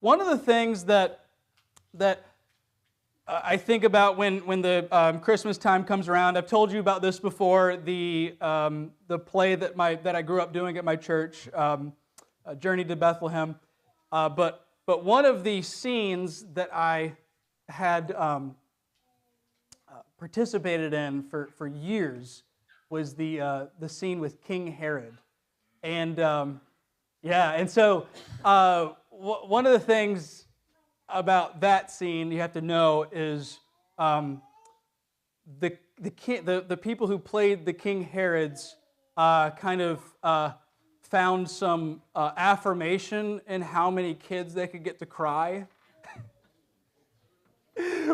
One of the things that I think about when the Christmas time comes around. I've told you about this before. The play that I grew up doing at my church, Journey to Bethlehem. But one of the scenes that I had participated in for years was the scene with King Herod, and and so one of the things about that scene you have to know is the people who played the King Herods kind of found some affirmation in how many kids they could get to cry,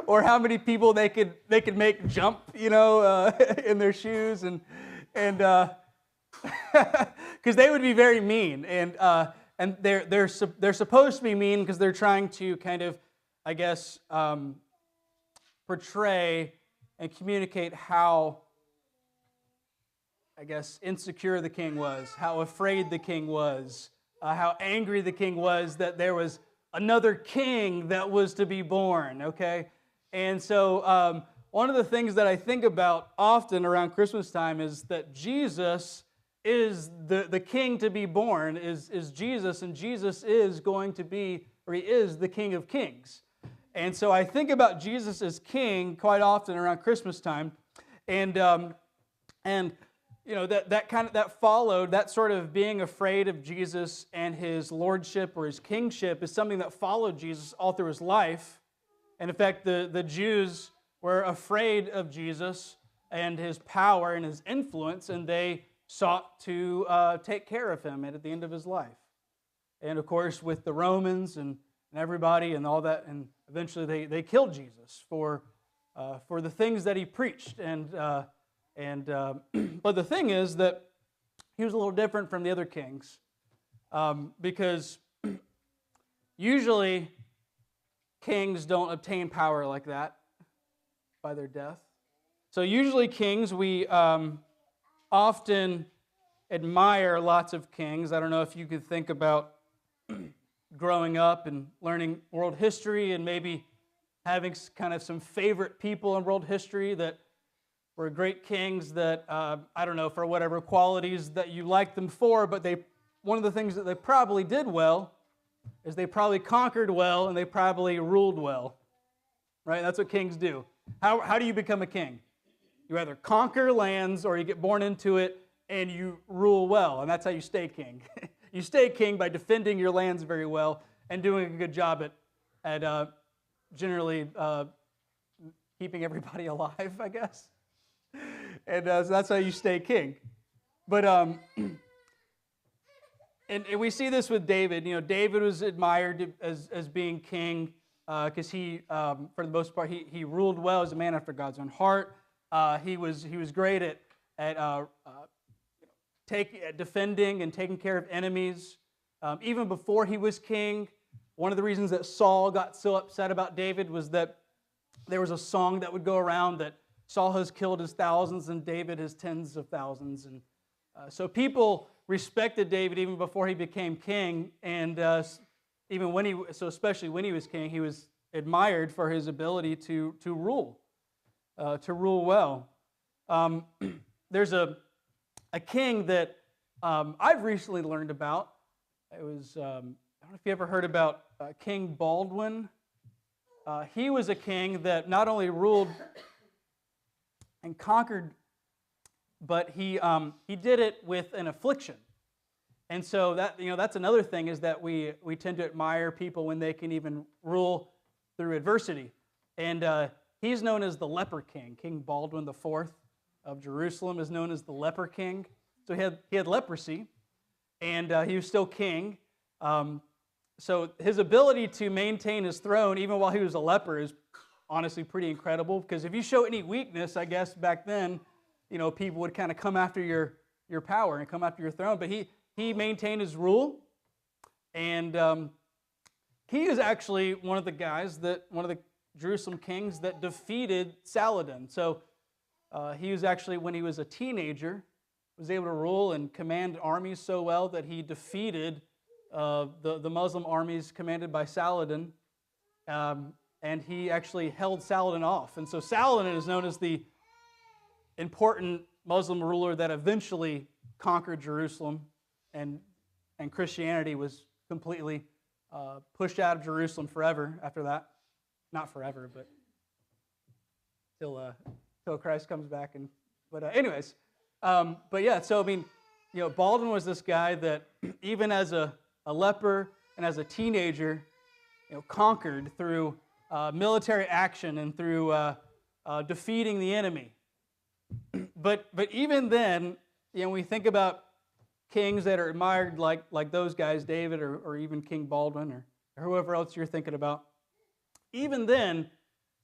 or how many people they could make jump, in their shoes, and because they would be very mean, and they're supposed to be mean because they're trying to kind of, I guess, portray and communicate how, I guess, insecure the king was, how afraid the king was, how angry the king was that there was another king that was to be born, okay? And so one of the things that I think about often around Christmas time is that Jesus is the king to be born, is Jesus, and Jesus is going to be, or he is the King of Kings. And so I think about Jesus as king quite often around Christmas time, and that followed, that sort of being afraid of Jesus and his lordship or his kingship is something that followed Jesus all through his life. And in fact, the Jews were afraid of Jesus and his power and his influence, and they sought to take care of him at the end of his life. And of course, with the Romans and everybody and all that, and eventually they killed Jesus for the things that he preached. But the thing is that he was a little different from the other kings, because usually kings don't obtain power like that by their death. So usually kings, we often admire lots of kings. I don't know if you could think about growing up and learning world history and maybe having kind of some favorite people in world history that were great kings that, I don't know, for whatever qualities that you liked them for, but one of the things that they probably did well is they probably conquered well and they probably ruled well, right? That's what kings do. How do you become a king? You either conquer lands or you get born into it and you rule well, and that's how you stay king. You stay king by defending your lands very well and doing a good job at generally keeping everybody alive, I guess. And so that's how you stay king. But and we see this with David. David was admired as being king because he, for the most part, he ruled well as a man after God's own heart. He was great at defending and taking care of enemies. Even before he was king, one of the reasons that Saul got so upset about David was that there was a song that would go around that Saul has killed his thousands and David his tens of thousands. And so people respected David even before he became king, and especially when he was king, he was admired for his ability to rule well. There's a king that I've recently learned about. It was, I don't know if you ever heard about King Baldwin. He was a king that not only ruled and conquered, but he did it with an affliction. And so that's another thing, is that we tend to admire people when they can even rule through adversity. And he's known as the leper king. King Baldwin IV of Jerusalem is known as the leper king. So he had leprosy, and he was still king. So his ability to maintain his throne, even while he was a leper, is honestly pretty incredible. Because if you show any weakness, I guess back then, people would kind of come after your power and come after your throne. But he maintained his rule, and he is actually one of the Jerusalem kings that defeated Saladin. So he was actually, when he was a teenager, was able to rule and command armies so well that he defeated the Muslim armies commanded by Saladin, and he actually held Saladin off. And so Saladin is known as the important Muslim ruler that eventually conquered Jerusalem, and Christianity was completely pushed out of Jerusalem forever after that. Not forever, but till Christ comes back. But yeah. So I mean, Baldwin was this guy that even as a leper and as a teenager, conquered through military action and through defeating the enemy. But even then, we think about kings that are admired like those guys, David or even King Baldwin or whoever else you're thinking about. Even then,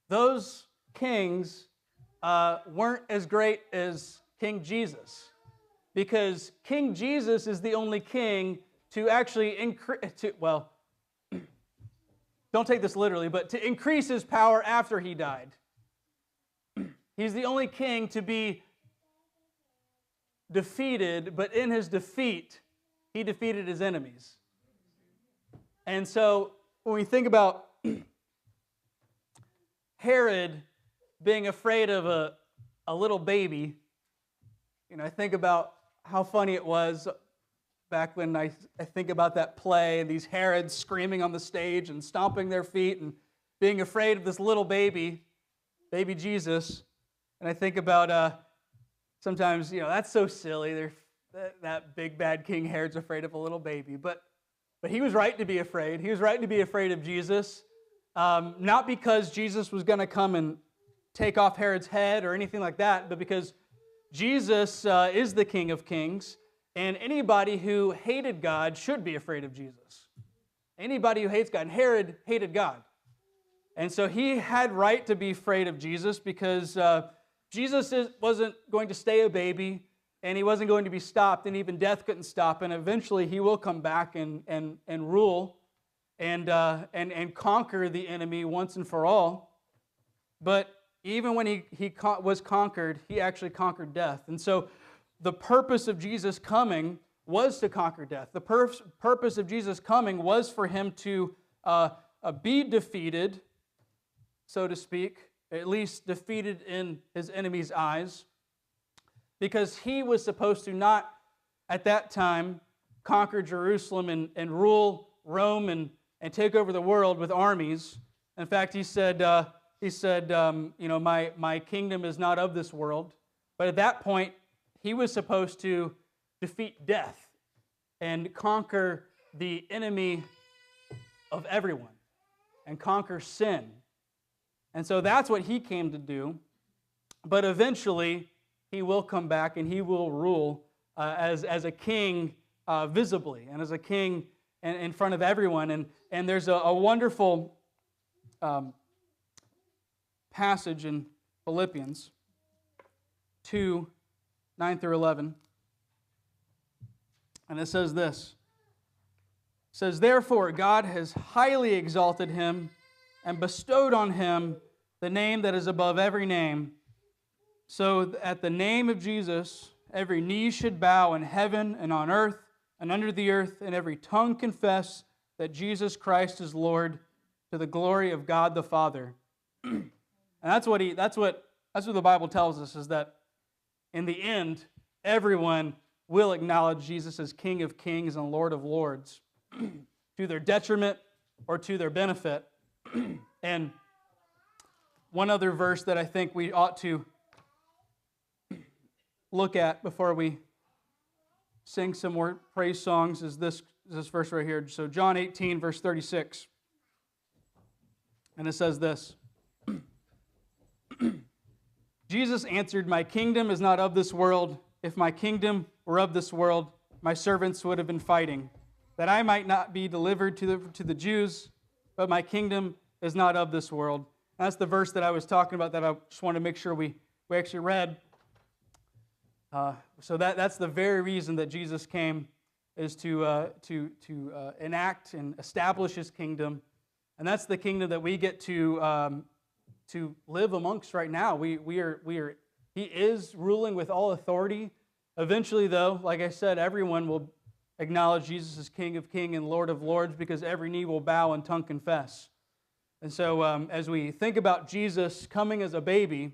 those kings weren't as great as King Jesus, because King Jesus is the only king to actually don't take this literally, but to increase his power after he died. He's the only king to be defeated, but in his defeat, he defeated his enemies. And so when we think about Herod being afraid of a little baby, I think about how funny it was back when I think about that play and these Herods screaming on the stage and stomping their feet and being afraid of this little baby Jesus. And I think about sometimes, that's so silly. That big bad King Herod's afraid of a little baby. But he was right to be afraid. He was right to be afraid of Jesus. Not because Jesus was going to come and take off Herod's head or anything like that, but because Jesus is the King of Kings. And anybody who hated God should be afraid of Jesus. Anybody who hates God. And Herod hated God. And so he had right to be afraid of Jesus because Jesus wasn't going to stay a baby, and he wasn't going to be stopped, and even death couldn't stop. And eventually he will come back and rule and conquer the enemy once and for all. But even when he was conquered, he actually conquered death. And so the purpose of Jesus coming was to conquer death. The purpose of Jesus coming was for him to be defeated, so to speak, at least defeated in his enemies' eyes, because he was supposed to not, at that time, conquer Jerusalem and rule Rome and take over the world with armies. In fact, he said, my kingdom is not of this world. But at that point, he was supposed to defeat death and conquer the enemy of everyone and conquer sin. And so that's what he came to do. But eventually, he will come back and he will rule as a king visibly and as a king in front of everyone. And there's a wonderful passage in Philippians 2, 9 through 11. And it says this. It says, "Therefore God has highly exalted him and bestowed on him the name that is above every name, so at the name of Jesus every knee should bow in heaven and on earth and under the earth, and every tongue confess that Jesus Christ is Lord, to the glory of God the Father." And that's what the Bible tells us, is that in the end, everyone will acknowledge Jesus as King of Kings and Lord of Lords, to their detriment or to their benefit. And one other verse that I think we ought to look at before we sing some more praise songs is this verse right here. So John 18, verse 36. And it says this. Jesus answered, "My kingdom is not of this world. If my kingdom were of this world, my servants would have been fighting, that I might not be delivered to the Jews, but my kingdom is not of this world." And that's the verse that I was talking about that I just want to make sure we actually read. So that's the very reason that Jesus came, is to enact and establish his kingdom. And that's the kingdom that we get to live amongst right now. He is ruling with all authority. Eventually, though, like I said, everyone will acknowledge Jesus as King of Kings and Lord of Lords, because every knee will bow and tongue confess. And so as we think about Jesus coming as a baby,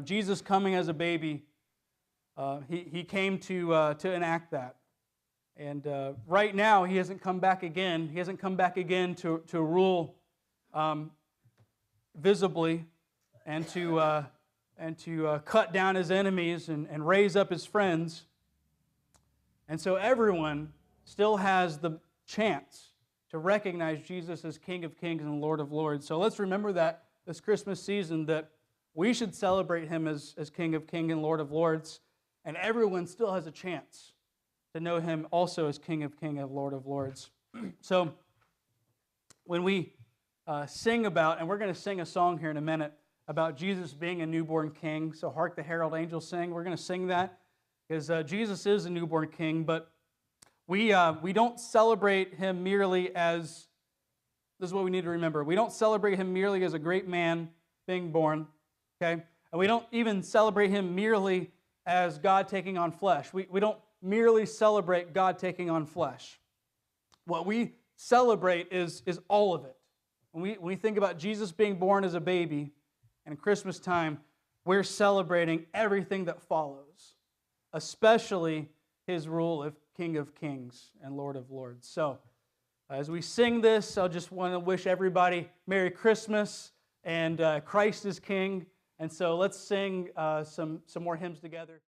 Jesus coming as a baby, he came to enact that. And right now, he hasn't come back again. He hasn't come back again to rule visibly and to cut down his enemies and raise up his friends. And so everyone still has the chance to recognize Jesus as King of Kings and Lord of Lords. So let's remember that this Christmas season, that we should celebrate him as King of Kings and Lord of Lords, and everyone still has a chance to know him also as King of Kings and Lord of Lords. So when we sing about, and we're going to sing a song here in a minute about Jesus being a newborn king, so Hark the Herald Angels Sing, we're going to sing that because Jesus is a newborn king, but we don't celebrate him merely as, this is what we need to remember, we don't celebrate him merely as a great man being born, okay? And we don't even celebrate him merely as God taking on flesh. We don't merely celebrate God taking on flesh. What we celebrate is all of it. When we think about Jesus being born as a baby and Christmas time, we're celebrating everything that follows, especially his rule of King of Kings and Lord of Lords. So, as we sing this, I just want to wish everybody Merry Christmas and Christ is King. And so let's sing some more hymns together.